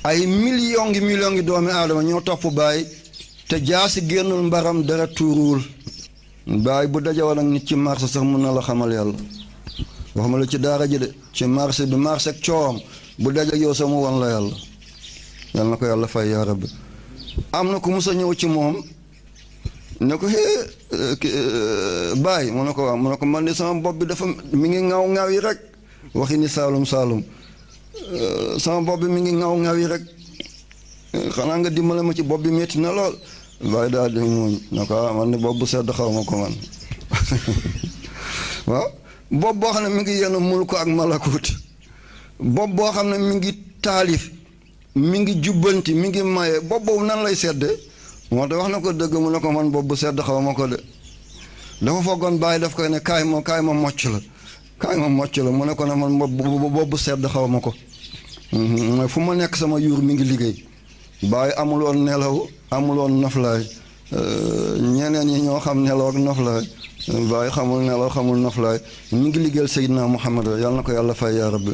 ay million ngi doomi aadama ñoo topp baay te jaasi génnul mbaram dara tuuruwul baay bu dajawoon ak nit ci marché sax mun na la xamal yàlla waxuma la ci daara ji de ci marché bi marché ak coowam bu dajak yow sama wan la yàlla yàlla na ko yàlla fay yaa rabbi am na ku musa ñëw ci moom ne ko baay mu ne ko waaw mu ne ko man de sama bopp bi dafa mi ngi ŋaw yi rek waxi ni saalum sama bopp bi mi ngi ŋaw yi rek xanaa nga dimbale ma ci bopp bi métti na lool baay daal di muñ ne ko man de bopp bu sedd xaw ma ko man waaw bopp boo xam ne mi ngi yenn mulku ak malakut bopp boo xam ne mi ngi taalif mi ngi jubbanti mi ngi maye bopp boobu nan lay sedde moo tax wax na ko dëgg mu ne ko man bopp bu sedd xaw ma ko de dafa foogoon bàyyi daf koy ne kaay ma mocc la mu ne ko ne man bopp bu sedd xaw ma ko mooy fu ma nekk sama yuur mi ngi liggéey bàyyi amuloon nelaw amuloon noflaay ñeneen ñi ñoo xam nelaw ak noflaay bàyyi xamul nelaw xamul noflaay mi ngi liggéeyal Seydina Muhammad yàlla na ko yàlla fay yaa rabbi